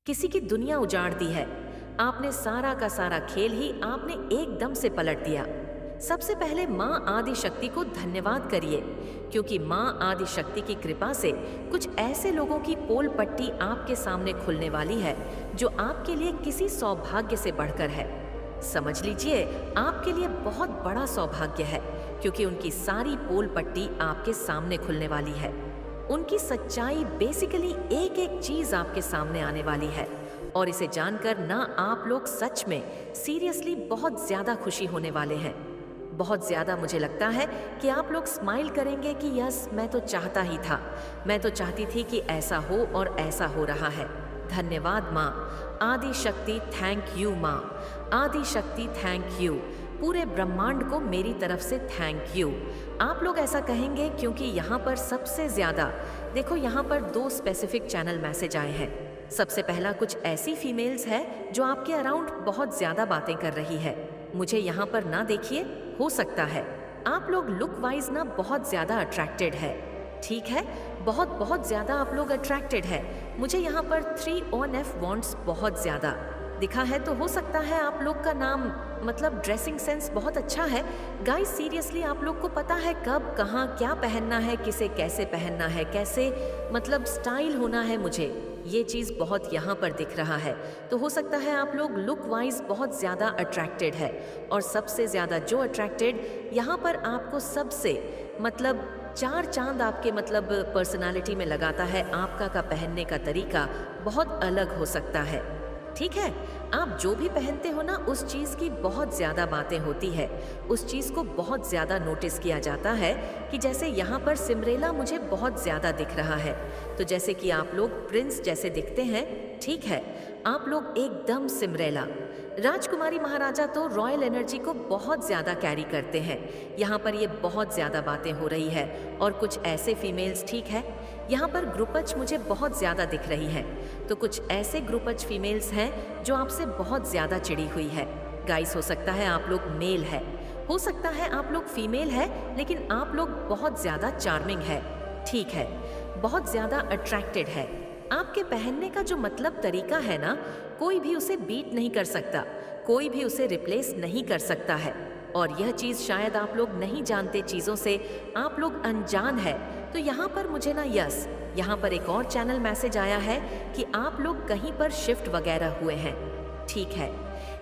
किसी की दुनिया उजाड़ दी है। आपने सारा का सारा खेल ही आपने एकदम से पलट दिया। सबसे पहले माँ आदि शक्ति को धन्यवाद करिए, क्योंकि माँ आदि शक्ति की कृपा से कुछ ऐसे लोगों की पोल पट्टी आपके सामने खुलने वाली है जो आपके लिए किसी सौभाग्य से बढ़कर है। समझ लीजिए, आपके लिए बहुत बड़ा सौभाग्य है, क्योंकि उनकी सारी पोल पट्टी आपके सामने खुलने वाली है। उनकी सच्चाई बेसिकली एक एक चीज आपके सामने आने वाली है, और इसे जानकर ना आप लोग सच में सीरियसली बहुत ज्यादा खुशी होने वाले हैं। बहुत ज्यादा मुझे लगता है कि आप लोग स्माइल करेंगे कि यस, मैं तो चाहता ही था, मैं तो चाहती थी कि ऐसा हो और ऐसा हो रहा है। धन्यवाद माँ आदि शक्ति, थैंक यू माँ आदि शक्ति, थैंक यू। पूरे ब्रह्मांड को मेरी तरफ से थैंक यू। आप लोग ऐसा कहेंगे क्योंकि यहाँ पर सबसे ज्यादा देखो, यहाँ पर 2 स्पेसिफिक चैनल मैसेज आए हैं। सबसे पहला कुछ ऐसी फीमेल्स है जो आपके अराउंड बहुत ज्यादा बातें कर रही है। मुझे यहाँ पर ना देखिए, हो सकता है आप लोग लुक वाइज ना बहुत ज्यादा अट्रैक्टेड है। ठीक है, बहुत बहुत ज्यादा आप लोग अट्रैक्टेड है। मुझे यहाँ पर 3 ऑन एफ वॉन्ट्स बहुत ज्यादा दिखा है, तो हो सकता है आप लोग का नाम मतलब ड्रेसिंग सेंस बहुत अच्छा है। गाइस सीरियसली आप लोग को पता है कब कहाँ क्या पहनना है, किसे कैसे पहनना है, कैसे मतलब स्टाइल होना है। मुझे ये चीज़ बहुत यहाँ पर दिख रहा है, तो हो सकता है आप लोग लुक वाइज बहुत ज़्यादा अट्रैक्टेड है। और सबसे ज़्यादा जो अट्रैक्टेड यहाँ पर आपको सबसे मतलब 4 चांद आपके मतलब पर्सनालिटी में लगाता है, आपका का पहनने का तरीका बहुत अलग हो सकता है। ठीक है, आप जो भी पहनते हो ना, उस चीज़ की बहुत ज़्यादा बातें होती है, उस चीज़ को बहुत ज़्यादा नोटिस किया जाता है। कि जैसे यहाँ पर सिमरेला मुझे बहुत ज़्यादा दिख रहा है, तो जैसे कि आप लोग प्रिंस जैसे दिखते हैं। ठीक है, आप लोग एकदम सिमरेला। राजकुमारी महाराजा तो रॉयल एनर्जी को बहुत ज़्यादा कैरी करते हैं। यहाँ पर ये बहुत ज़्यादा बातें हो रही है। और कुछ ऐसे फीमेल्स, ठीक है, यहाँ पर ग्रुपच मुझे बहुत ज़्यादा दिख रही हैं, तो कुछ ऐसे ग्रुपच फीमेल्स हैं जो आपसे बहुत ज़्यादा चिड़ी हुई है। गाइस हो सकता है आप लोग मेल है, हो सकता है आप लोग फीमेल है, लेकिन आप लोग बहुत ज़्यादा चार्मिंग है। ठीक है, बहुत ज़्यादा अट्रैक्टेड है। आपके पहनने का जो मतलब तरीका है ना, कोई भी उसे बीट नहीं कर सकता, कोई भी उसे रिप्लेस नहीं कर सकता है। और यह चीज़ शायद आप लोग नहीं जानते, चीज़ों से आप लोग अनजान है। तो यहाँ पर मुझे ना यस, यहाँ पर एक और चैनल मैसेज आया है कि आप लोग कहीं पर शिफ्ट वगैरह हुए हैं। ठीक है,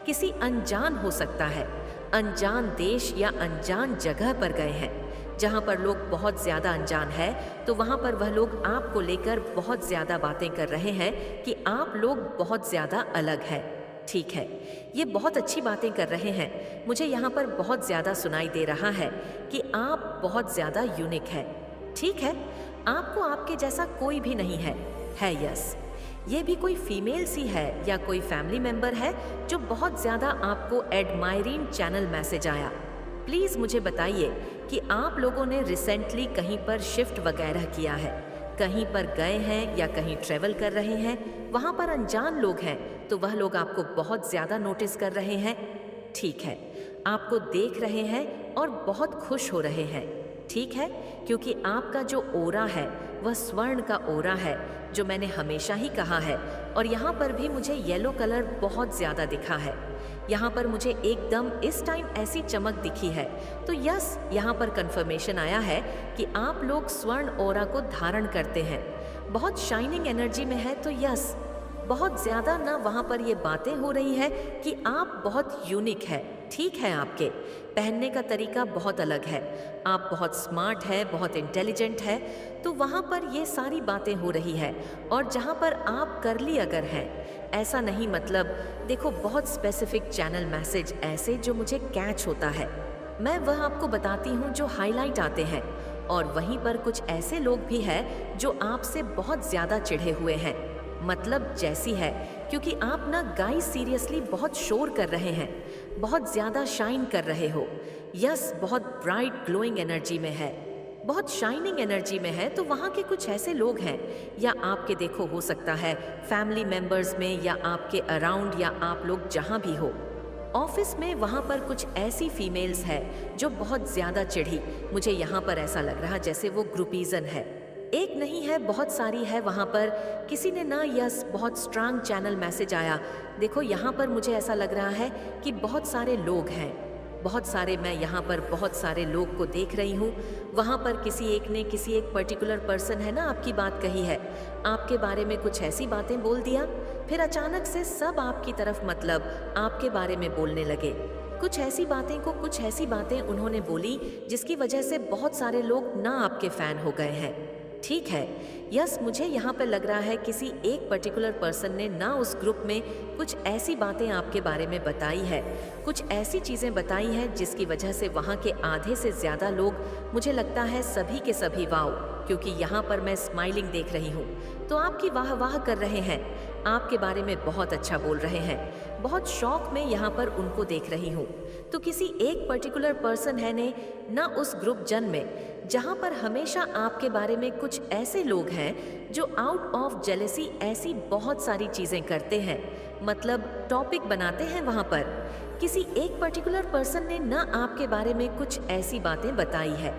किसी अनजान हो सकता है, अनजान देश या अनजान जगह पर गए हैं। जहाँ पर लोग बहुत ज़्यादा अनजान है, तो वहाँ पर वह लोग आपको लेकर बहुत ज़्यादा बातें कर रहे हैं कि आप लोग बहुत ज़्यादा अलग है। ठीक है, ये बहुत अच्छी बातें कर रहे हैं। मुझे यहाँ पर बहुत ज़्यादा सुनाई दे रहा है कि आप बहुत ज़्यादा यूनिक है। ठीक है, आपको आपके जैसा कोई भी नहीं है यस। ये भी कोई फीमेल सी है या कोई फैमिली मेंबर है जो बहुत ज़्यादा आपको एडमायरिंग चैनल मैसेज आया। प्लीज़ मुझे बताइए कि आप लोगों ने रिसेंटली कहीं पर शिफ्ट वगैरह किया है, कहीं पर गए हैं या कहीं ट्रेवल कर रहे हैं, वहाँ पर अनजान लोग हैं, तो वह लोग आपको बहुत ज़्यादा नोटिस कर रहे हैं। ठीक है, आपको देख रहे हैं और बहुत खुश हो रहे हैं। ठीक है, क्योंकि आपका जो ओरा है वह स्वर्ण का ओरा है, जो मैंने हमेशा ही कहा है। और यहाँ पर भी मुझे येलो कलर बहुत ज़्यादा दिखा है। यहाँ पर मुझे एकदम इस टाइम ऐसी चमक दिखी है, तो यस, यहाँ पर कंफर्मेशन आया है कि आप लोग स्वर्ण ओरा को धारण करते हैं, बहुत शाइनिंग एनर्जी में है। तो यस, बहुत ज़्यादा ना वहाँ पर ये बातें हो रही है कि आप बहुत यूनिक है। ठीक है, आपके पहनने का तरीका बहुत अलग है, आप बहुत स्मार्ट है, बहुत इंटेलिजेंट है, तो वहाँ पर ये सारी बातें हो रही है। और जहाँ पर आप करली अगर हैं, ऐसा नहीं, मतलब देखो बहुत स्पेसिफिक चैनल मैसेज ऐसे जो मुझे कैच होता है, मैं वह आपको बताती हूँ जो हाईलाइट आते हैं। और वहीं पर कुछ ऐसे लोग भी हैं जो आपसे बहुत ज़्यादा चिढ़े हुए हैं, मतलब जैसी है, क्योंकि आप ना गाइस सीरियसली बहुत शोर कर रहे हैं, बहुत ज़्यादा शाइन कर रहे हो। यस, बहुत ब्राइट ग्लोइंग एनर्जी में है, बहुत शाइनिंग एनर्जी में है। तो वहाँ के कुछ ऐसे लोग हैं, या आपके देखो हो सकता है फैमिली मेंबर्स में, या आपके अराउंड, या आप लोग जहाँ भी हो ऑफिस में, वहाँ पर कुछ ऐसी फीमेल्स है जो बहुत ज़्यादा चिढ़ी। मुझे यहाँ पर ऐसा लग रहा जैसे वो ग्रुपीज़न है। एक नहीं है, बहुत सारी है वहाँ पर। किसी ने ना यस बहुत स्ट्रांग चैनल मैसेज आया। देखो यहाँ पर मुझे ऐसा लग रहा है कि बहुत सारे लोग हैं, बहुत सारे, मैं यहाँ पर बहुत सारे लोग को देख रही हूँ। वहाँ पर किसी एक ने किसी एक पर्टिकुलर पर्सन है ना आपकी बात कही है, आपके बारे में कुछ ऐसी बातें बोल दिया, फिर अचानक से सब आपकी तरफ मतलब आपके बारे में बोलने लगे। कुछ ऐसी बातें उन्होंने बोली जिसकी वजह से बहुत सारे लोग ना आपके फैन हो गए हैं। ठीक है, यस मुझे यहाँ पर लग रहा है किसी एक पर्टिकुलर पर्सन ने ना उस ग्रुप में कुछ ऐसी बातें आपके बारे में बताई है, कुछ ऐसी चीज़ें बताई हैं जिसकी वजह से वहाँ के आधे से ज़्यादा लोग, मुझे लगता है सभी के सभी वाओ, क्योंकि यहाँ पर मैं स्माइलिंग देख रही हूँ, तो आपकी वाह वाह कर रहे हैं, आपके बारे में बहुत अच्छा बोल रहे हैं, बहुत शौक में यहाँ पर उनको देख रही हूँ। तो किसी एक पर्टिकुलर पर्सन है ने ना उस ग्रुप जन में, जहाँ पर हमेशा आपके बारे में कुछ ऐसे लोग हैं जो आउट ऑफ जेलेसी ऐसी बहुत सारी चीज़ें करते हैं, मतलब टॉपिक बनाते हैं वहाँ पर। किसी एक पर्टिकुलर पर्सन ने ना आपके बारे में कुछ ऐसी बातें बताई है।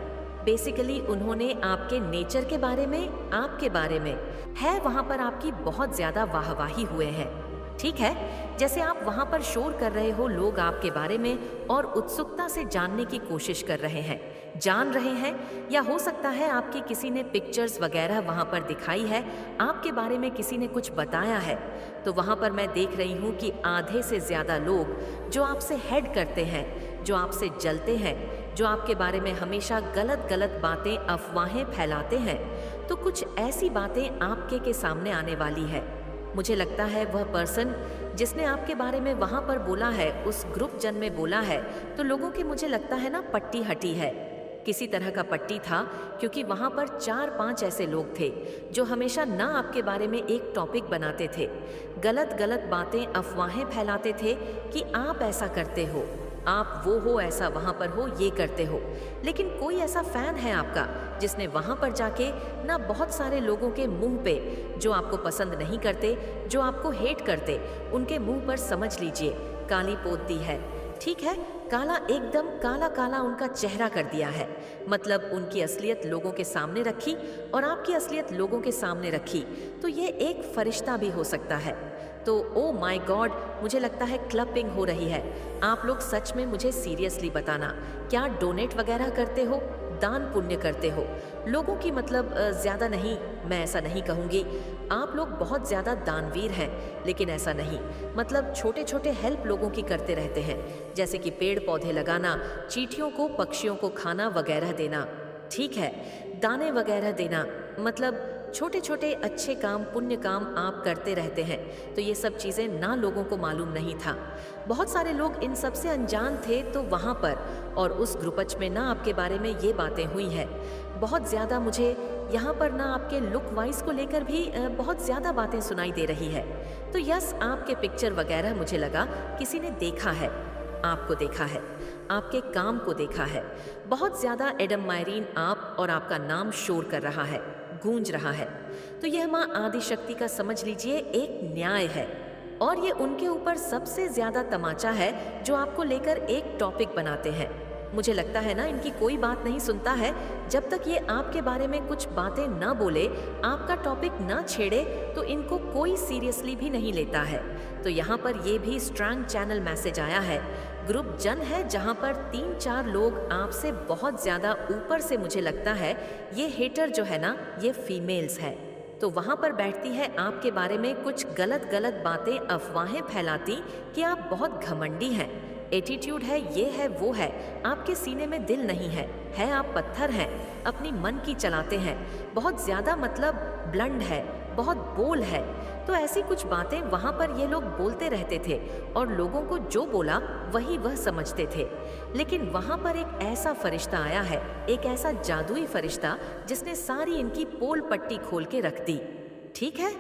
बेसिकली उन्होंने आपके नेचर के बारे में, आपके बारे में है वहाँ पर आपकी बहुत ज़्यादा वाहवाही हुए हैं। ठीक है, जैसे आप वहाँ पर शोर कर रहे हो, लोग आपके बारे में और उत्सुकता से जानने की कोशिश कर रहे हैं, जान रहे हैं, या हो सकता है आपकी किसी ने पिक्चर्स वगैरह वहाँ पर दिखाई है, आपके बारे में किसी ने कुछ बताया है, तो वहाँ पर मैं देख रही हूँ कि आधे से ज़्यादा लोग जो आपसे हेड करते हैं, जो आपसे जलते हैं, जो आपके बारे में हमेशा गलत गलत बातें, अफवाहें फैलाते हैं, तो कुछ ऐसी बातें आपके के सामने आने वाली है। मुझे लगता है वह पर्सन जिसने आपके बारे में वहाँ पर बोला है, उस ग्रुप जन में बोला है, तो लोगों की मुझे लगता है ना पट्टी हटी है, किसी तरह का पट्टी था, क्योंकि वहाँ पर 4-5 ऐसे लोग थे जो हमेशा ना आपके बारे में एक टॉपिक बनाते थे, गलत गलत बातें, अफवाहें फैलाते थे कि आप ऐसा करते हो, आप वो हो, ऐसा वहाँ पर हो, ये करते हो। लेकिन कोई ऐसा फैन है आपका जिसने वहाँ पर जाके ना बहुत सारे लोगों के मुंह पे, जो आपको पसंद नहीं करते, जो आपको हेट करते, उनके मुंह पर समझ लीजिए काली पोत दी है। ठीक है, काला, एकदम काला काला उनका चेहरा कर दिया है, मतलब उनकी असलियत लोगों के सामने रखी और आपकी असलियत लोगों के सामने रखी, तो ये एक फरिश्ता भी हो सकता है। तो ओ माय गॉड, मुझे लगता है क्लपिंग हो रही है। आप लोग सच में मुझे सीरियसली बताना, क्या डोनेट वगैरह करते हो, दान पुण्य करते हो लोगों की, मतलब ज़्यादा नहीं, मैं ऐसा नहीं कहूँगी, आप लोग बहुत ज़्यादा दानवीर हैं, लेकिन ऐसा नहीं, मतलब छोटे छोटे हेल्प लोगों की करते रहते हैं, जैसे कि पेड़ पौधे लगाना, चींटियों को, पक्षियों को खाना वगैरह देना, ठीक है, दाने वगैरह देना, मतलब छोटे छोटे अच्छे काम, पुण्य काम आप करते रहते हैं। तो ये सब चीज़ें ना लोगों को मालूम नहीं था, बहुत सारे लोग इन सब से अनजान थे, तो वहाँ पर और उस ग्रुपच में ना आपके बारे में ये बातें हुई है। बहुत ज़्यादा मुझे यहाँ पर ना आपके लुक वाइज को लेकर भी बहुत ज़्यादा बातें सुनाई दे रही है। तो यस, आपके पिक्चर वगैरह मुझे लगा किसी ने देखा है, आपको देखा है, आपके काम को देखा है, बहुत ज़्यादा एडम मायरीन आप और आपका नाम शोर कर रहा है, गूंज रहा है। तो यह माँ आदिशक्ति का समझ लीजिए एक न्याय है, और ये उनके ऊपर सबसे ज़्यादा तमाचा है जो आपको लेकर एक टॉपिक बनाते हैं। मुझे लगता है ना इनकी कोई बात नहीं सुनता है, जब तक ये आपके बारे में कुछ बातें ना बोले, आपका टॉपिक ना छेड़े, तो इनको कोई सीरियसली भी नहीं लेता है। तो यहाँ पर ये भी स्ट्रांग चैनल मैसेज आया है, ग्रुप जन है जहाँ पर 3-4 लोग आपसे बहुत ज़्यादा ऊपर से, मुझे लगता है ये हेटर जो है ना, ये फीमेल्स है, तो वहाँ पर बैठती है आपके बारे में कुछ गलत गलत बातें, अफवाहें फैलाती कि आप बहुत घमंडी हैं, एटीट्यूड है, ये है, वो है, आपके सीने में दिल नहीं है आप पत्थर हैं, अपनी मन की चलाते हैं, बहुत ज़्यादा मतलब ब्लंड है, बहुत बोल है। तो ऐसी कुछ बातें वहाँ पर ये लोग बोलते रहते थे और लोगों को जो बोला वही वह समझते थे। लेकिन वहाँ पर एक ऐसा फरिश्ता आया है, एक ऐसा जादुई फरिश्ता जिसने सारी इनकी पोल पट्टी खोल के रख दी। ठीक है,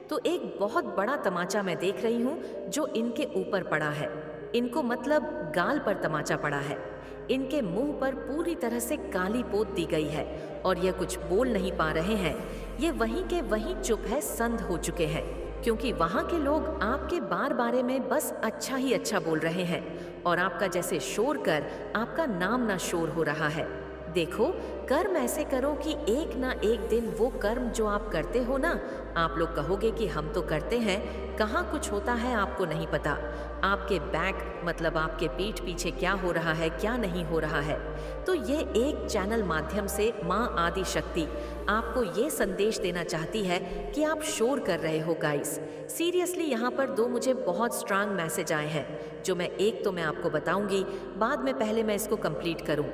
तो एक बहुत बड़ा तमाचा मैं देख रही हूँ जो इनके ऊपर पड़ा है, इनको मतलब गाल पर तमाचा पड़ा है, इनके मुंह पर पूरी तरह से काली पोत दी गई है और यह कुछ बोल नहीं पा रहे हैं, ये वहीं के वहीं चुप है, संध हो चुके हैं, क्योंकि वहाँ के लोग आपके बारे में बस अच्छा ही अच्छा बोल रहे हैं और आपका जैसे शोर कर आपका नाम ना शोर हो रहा है। देखो, कर्म ऐसे करो कि एक ना एक दिन वो कर्म जो आप करते हो ना, आप लोग कहोगे कि हम तो करते हैं, कहाँ कुछ होता है आपको नहीं पता। आपके बैक मतलब आपके पीठ पीछे क्या हो रहा है, क्या नहीं हो रहा है। तो ये एक चैनल माध्यम से माँ आदि शक्ति आपको ये संदेश देना चाहती है कि आप शोर कर रहे हो गाइस। सीरियसली यहाँ पर दो मुझे बहुत स्ट्रांग मैसेज आए हैं, जो एक तो मैं आपको बताऊंगी, बाद में पहले मैं इसको कंप्लीट करूं।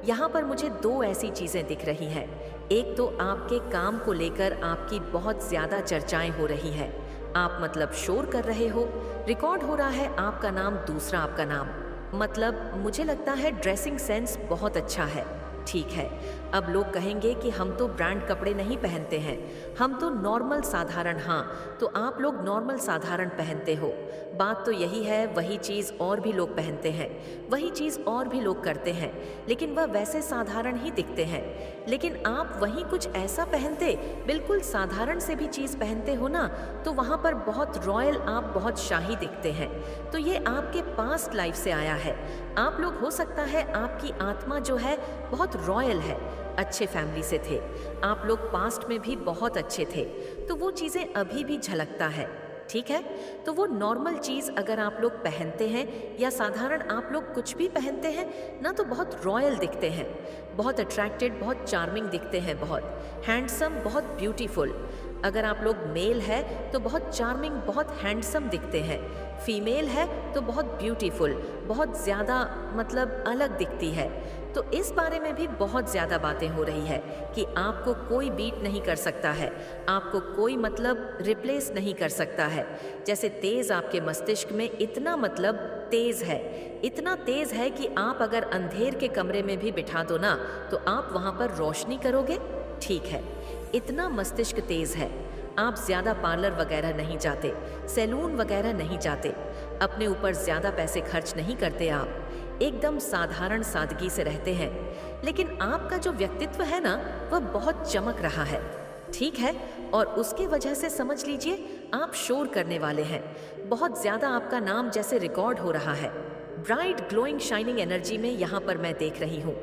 यहाँ पर मुझे दो ऐसी चीज़ें दिख रही हैं। एक तो आपके काम को लेकर आपकी बहुत ज़्यादा चर्चाएं हो रही है, आप मतलब शोर कर रहे हो, रिकॉर्ड हो रहा है आपका नाम, दूसरा आपका नाम, मतलब मुझे लगता है ड्रेसिंग सेंस बहुत अच्छा है। ठीक है, अब लोग कहेंगे कि हम तो ब्रांड कपड़े नहीं पहनते हैं, हम तो नॉर्मल साधारण। हाँ, तो आप लोग नॉर्मल साधारण पहनते हो, बात तो यही है। वही चीज़ और भी लोग पहनते हैं, वही चीज़ और भी लोग करते हैं, लेकिन वह वैसे साधारण ही दिखते हैं। लेकिन आप वहीं कुछ ऐसा पहनते, बिल्कुल साधारण से भी चीज़ पहनते हो ना, तो वहाँ पर बहुत रॉयल, आप बहुत शाही दिखते हैं। तो ये आपके पास्ट लाइफ से आया है। आप लोग, हो सकता है आपकी आत्मा जो है बहुत रॉयल है, अच्छे फैमिली से थे, आप लोग पास्ट में भी बहुत अच्छे थे, तो वो चीज़ें अभी भी झलकता है। ठीक है, तो वो नॉर्मल चीज़ अगर आप लोग पहनते हैं या साधारण आप लोग कुछ भी पहनते हैं ना, तो बहुत रॉयल दिखते हैं, बहुत अट्रैक्टेड, बहुत चार्मिंग दिखते हैं, बहुत हैंडसम, बहुत ब्यूटीफुल। अगर आप लोग मेल है तो बहुत चार्मिंग, बहुत हैंडसम दिखते हैं। फीमेल है तो बहुत ब्यूटीफुल, बहुत ज़्यादा मतलब अलग दिखती है। तो इस बारे में भी बहुत ज़्यादा बातें हो रही है कि आपको कोई बीट नहीं कर सकता है, आपको कोई मतलब रिप्लेस नहीं कर सकता है। जैसे तेज़ आपके मस्तिष्क में इतना मतलब तेज़ है, इतना तेज़ है कि आप अगर अंधेर के कमरे में भी बिठा दो ना, तो आप वहाँ पर रोशनी करोगे। ठीक है, इतना मस्तिष्क तेज़ है। आप ज़्यादा पार्लर वगैरह नहीं जाते, सैलून वगैरह नहीं जाते, अपने ऊपर ज़्यादा पैसे खर्च नहीं करते, आप एकदम साधारण सादगी से रहते हैं। लेकिन आपका जो व्यक्तित्व है ना, वह बहुत चमक रहा है। ठीक है, और उसकी वजह से समझ लीजिए आप शोर करने वाले हैं, बहुत ज़्यादा आपका नाम जैसे रिकॉर्ड हो रहा है। ब्राइट ग्लोइंग शाइनिंग एनर्जी में यहाँ पर मैं देख रही हूँ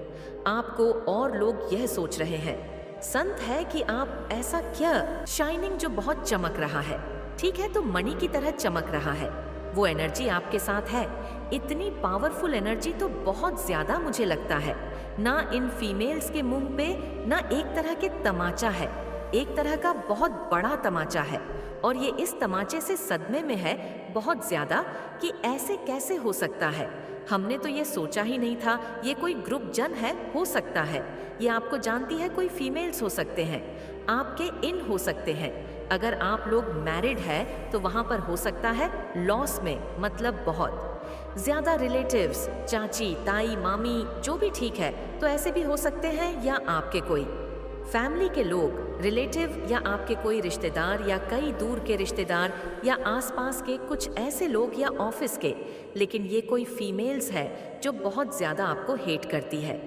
आपको, और लोग यह सोच रहे हैं संत है कि आप ऐसा क्या, शाइनिंग जो बहुत चमक रहा है। ठीक है, तो मणि की तरह चमक रहा है, वो एनर्जी आपके साथ है। इतनी पावरफुल एनर्जी तो बहुत ज्यादा मुझे लगता है ना, इन फीमेल्स के मुंह पे ना एक तरह के तमाचा है, एक तरह का बहुत बड़ा तमाचा है, और ये इस तमाचे से सदमे में है बहुत ज्यादा कि ऐसे कैसे हो सकता है। हमने तो ये सोचा ही नहीं था, ये कोई ग्रुप जन है, हो सकता है ये आपको जानती है, कोई फीमेल्स हो सकते हैं, आपके इन हो सकते हैं। अगर आप लोग मैरिड है तो वहाँ पर हो सकता है लॉस में, मतलब बहुत ज़्यादा रिलेटिव्स, चाची, ताई, मामी, जो भी ठीक है, तो ऐसे भी हो सकते हैं, या आपके कोई फैमिली के लोग, रिलेटिव, या आपके कोई रिश्तेदार, या कई दूर के रिश्तेदार, या आसपास के कुछ ऐसे लोग, या ऑफिस के। लेकिन ये कोई फीमेल्स है जो बहुत ज़्यादा आपको हेट करती है,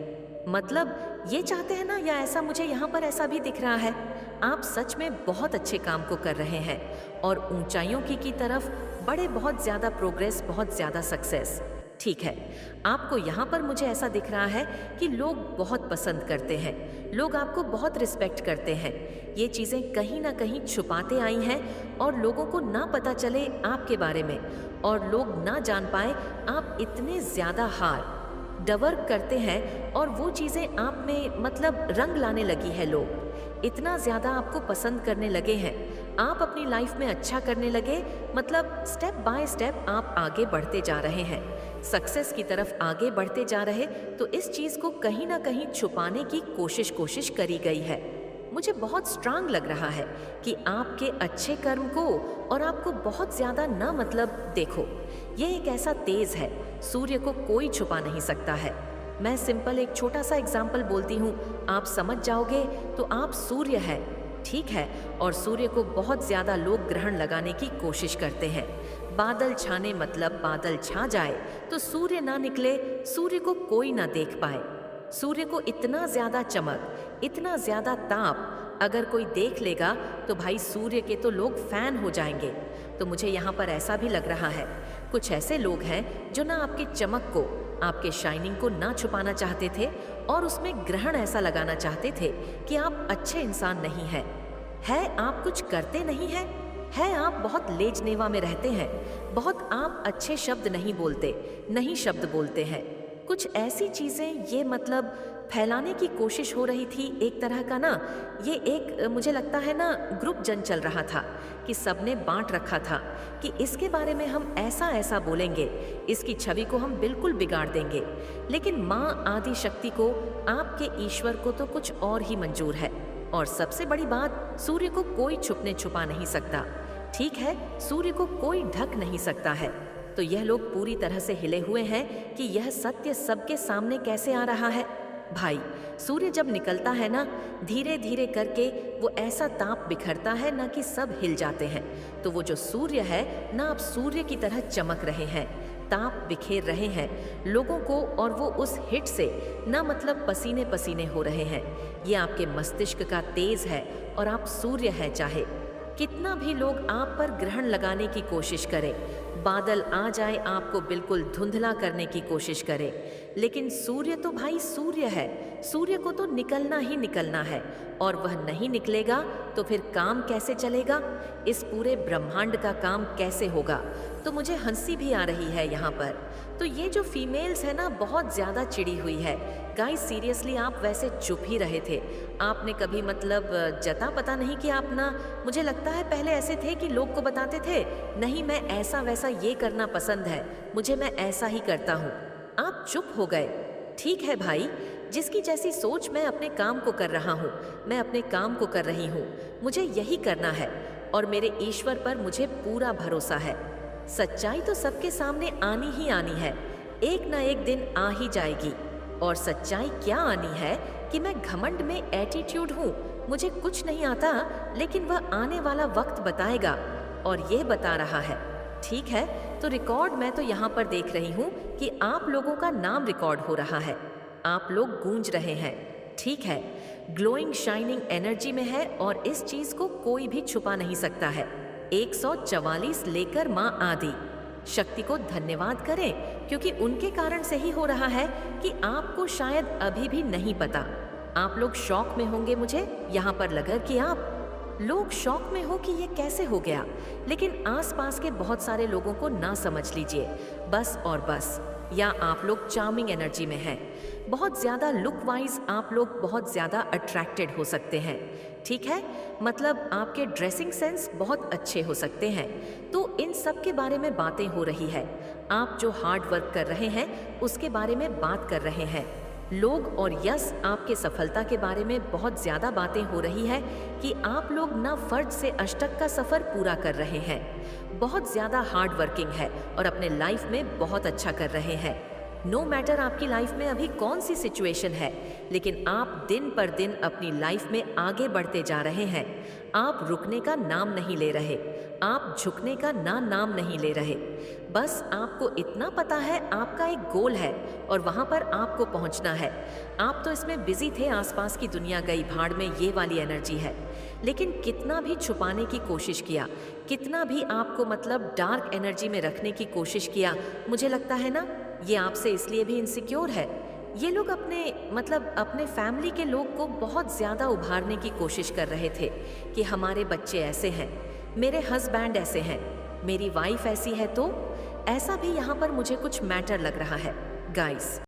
मतलब ये चाहते हैं ना, या ऐसा मुझे यहाँ पर ऐसा भी दिख रहा है, आप सच में बहुत अच्छे काम को कर रहे हैं और ऊंचाइयों की तरफ बड़े, बहुत ज़्यादा प्रोग्रेस, बहुत ज़्यादा सक्सेस। ठीक है, आपको यहाँ पर मुझे ऐसा दिख रहा है कि लोग बहुत पसंद करते हैं, लोग आपको बहुत रिस्पेक्ट करते हैं। ये चीज़ें कहीं ना कहीं छुपाते आई हैं और लोगों को ना पता चले आपके बारे में, और लोग ना जान पाए आप इतने ज़्यादा हार डवर्क करते हैं, और वो चीज़ें आप में मतलब रंग लाने लगी है। लोग इतना ज़्यादा आपको पसंद करने लगे हैं, आप अपनी लाइफ में अच्छा करने लगे, मतलब स्टेप बाय स्टेप आप आगे बढ़ते जा रहे हैं, सक्सेस की तरफ आगे बढ़ते जा रहे। तो इस चीज़ को कहीं ना कहीं छुपाने की कोशिश करी गई है। मुझे बहुत स्ट्रांग लग रहा है कि आपके अच्छे कर्म को, और आपको बहुत ज़्यादा ना मतलब देखो, ये एक ऐसा तेज़ है, सूर्य को कोई छुपा नहीं सकता है। मैं सिंपल एक छोटा सा एग्जाम्पल बोलती हूँ, आप समझ जाओगे। तो आप सूर्य है, ठीक है, और सूर्य को बहुत ज़्यादा लोग ग्रहण लगाने की कोशिश करते हैं। बादल छाने मतलब बादल छा जाए तो सूर्य ना निकले, सूर्य को कोई ना देख पाए। सूर्य को इतना ज़्यादा चमक, इतना ज़्यादा ताप अगर कोई देख लेगा तो भाई सूर्य के तो लोग फैन हो जाएंगे। तो मुझे यहाँ पर ऐसा भी लग रहा है कुछ ऐसे लोग हैं जो ना आपकी चमक को, आपके शाइनिंग को ना छुपाना चाहते थे और उसमें ग्रहण ऐसा लगाना चाहते थे कि आप अच्छे इंसान नहीं हैं। है आप कुछ करते नहीं हैं, है आप बहुत लेजनेवा में रहते हैं, बहुत आप अच्छे शब्द नहीं बोलते, नहीं शब्द बोलते हैं। कुछ ऐसी चीज़ें ये मतलब फैलाने की कोशिश हो रही थी एक तरह का ना, ये एक मुझे लगता है ना ग्रुप जन चल रहा था कि सबने बांट रखा था कि इसके बारे में हम ऐसा ऐसा बोलेंगे, इसकी छवि को हम बिल्कुल बिगाड़ देंगे। लेकिन माँ आदि शक्ति को, आपके ईश्वर को तो कुछ और ही मंजूर है। और सबसे बड़ी बात, सूर्य को कोई छुपने छुपा नहीं सकता। ठीक है, सूर्य को कोई ढक नहीं सकता है। तो यह लोग पूरी तरह से हिले हुए हैं कि यह सत्य सबके सामने कैसे आ रहा है। भाई, सूर्य जब निकलता है ना, धीरे धीरे करके वो ऐसा ताप बिखरता है ना कि सब हिल जाते हैं। तो वो जो सूर्य है ना, आप सूर्य की तरह चमक रहे हैं, ताप बिखेर रहे हैं लोगों को, और वो उस हिट से ना मतलब पसीने पसीने हो रहे हैं। ये आपके मस्तिष्क का तेज है और आप सूर्य हैं। चाहे कितना भी लोग आप पर ग्रहण लगाने की कोशिश करें, बादल आ जाए आपको बिल्कुल धुंधला करने की कोशिश करें, लेकिन सूर्य तो भाई सूर्य है। सूर्य को तो निकलना ही निकलना है, और वह नहीं निकलेगा तो फिर काम कैसे चलेगा, इस पूरे ब्रह्मांड का काम कैसे होगा। तो मुझे हंसी भी आ रही है यहाँ पर। तो ये जो फीमेल्स है ना, बहुत ज़्यादा चिड़ी हुई है। गाइस सीरियसली आप वैसे चुप ही रहे थे, आपने कभी मतलब जता पता नहीं कि आप ना, मुझे लगता है पहले ऐसे थे कि लोग को बताते थे नहीं मैं ऐसा वैसा ये करना पसंद है मुझे, मैं ऐसा ही करता हूँ। आप चुप हो गए। ठीक है भाई, जिसकी जैसी सोच, मैं अपने काम को कर रहा हूँ, मैं अपने काम को कर रही हूँ, मुझे यही करना है और मेरे ईश्वर पर मुझे पूरा भरोसा है। सच्चाई तो सबके सामने आनी ही आनी है, एक ना एक दिन आ ही जाएगी। और सच्चाई क्या आनी है कि मैं घमंड में एटीट्यूड हूँ, मुझे कुछ नहीं आता, लेकिन वह आने वाला वक्त बताएगा, और ये बता रहा है। ठीक है, तो रिकॉर्ड मैं तो यहाँ पर देख रही हूँ कि आप लोगों का नाम रिकॉर्ड हो रहा है, आप लोग गूंज रहे हैं। ठीक है, ग्लोइंग शाइनिंग एनर्जी में है और इस चीज को कोई भी छुपा नहीं सकता है। 144 लेकर माँ आदि शक्ति को धन्यवाद करें, क्योंकि उनके कारण से ही हो रहा है कि आपको शायद अभी भी नहीं पता। आप लोग शौक में होंगे, मुझे यहाँ पर लगा कि आप लोग शौक में हो कि ये कैसे हो गया, लेकिन आसपास के बहुत सारे लोगों को ना समझ लीजिए बस और बस, या आप लोग चार्मिंग एनर्जी में हैं, बहुत ज़्यादा लुक वाइज आप लोग बहुत ज़्यादा अट्रैक्टेड हो सकते हैं। ठीक है, मतलब आपके ड्रेसिंग सेंस बहुत अच्छे हो सकते हैं। तो इन सब के बारे में बातें हो रही है, आप जो हार्ड वर्क कर रहे हैं उसके बारे में बात कर रहे हैं लोग, और यस आपके सफलता के बारे में बहुत ज़्यादा बातें हो रही है कि आप लोग ना फर्ज से अष्टक का सफ़र पूरा कर रहे हैं, बहुत ज़्यादा हार्ड वर्किंग है और अपने लाइफ में बहुत अच्छा कर रहे हैं। नो मैटर आपकी लाइफ में अभी कौन सी सिचुएशन है, लेकिन आप दिन पर दिन अपनी लाइफ में आगे बढ़ते जा रहे हैं। आप रुकने का नाम नहीं ले रहे, आप झुकने का नाम नहीं ले रहे। बस आपको इतना पता है आपका एक गोल है और वहाँ पर आपको पहुँचना है। आप तो इसमें बिजी थे, आसपास की दुनिया गई भाड़ में, ये वाली एनर्जी है। लेकिन कितना भी छुपाने की कोशिश किया, कितना भी आपको मतलब डार्क एनर्जी में रखने की कोशिश किया, मुझे लगता है ना ये आपसे इसलिए भी इनसिक्योर है। ये लोग अपने फैमिली के लोग को बहुत ज़्यादा उभारने की कोशिश कर रहे थे कि हमारे बच्चे ऐसे हैं, मेरे हस्बैंड ऐसे हैं, मेरी वाइफ ऐसी है। तो ऐसा भी यहाँ पर मुझे कुछ मैटर लग रहा है गाइस।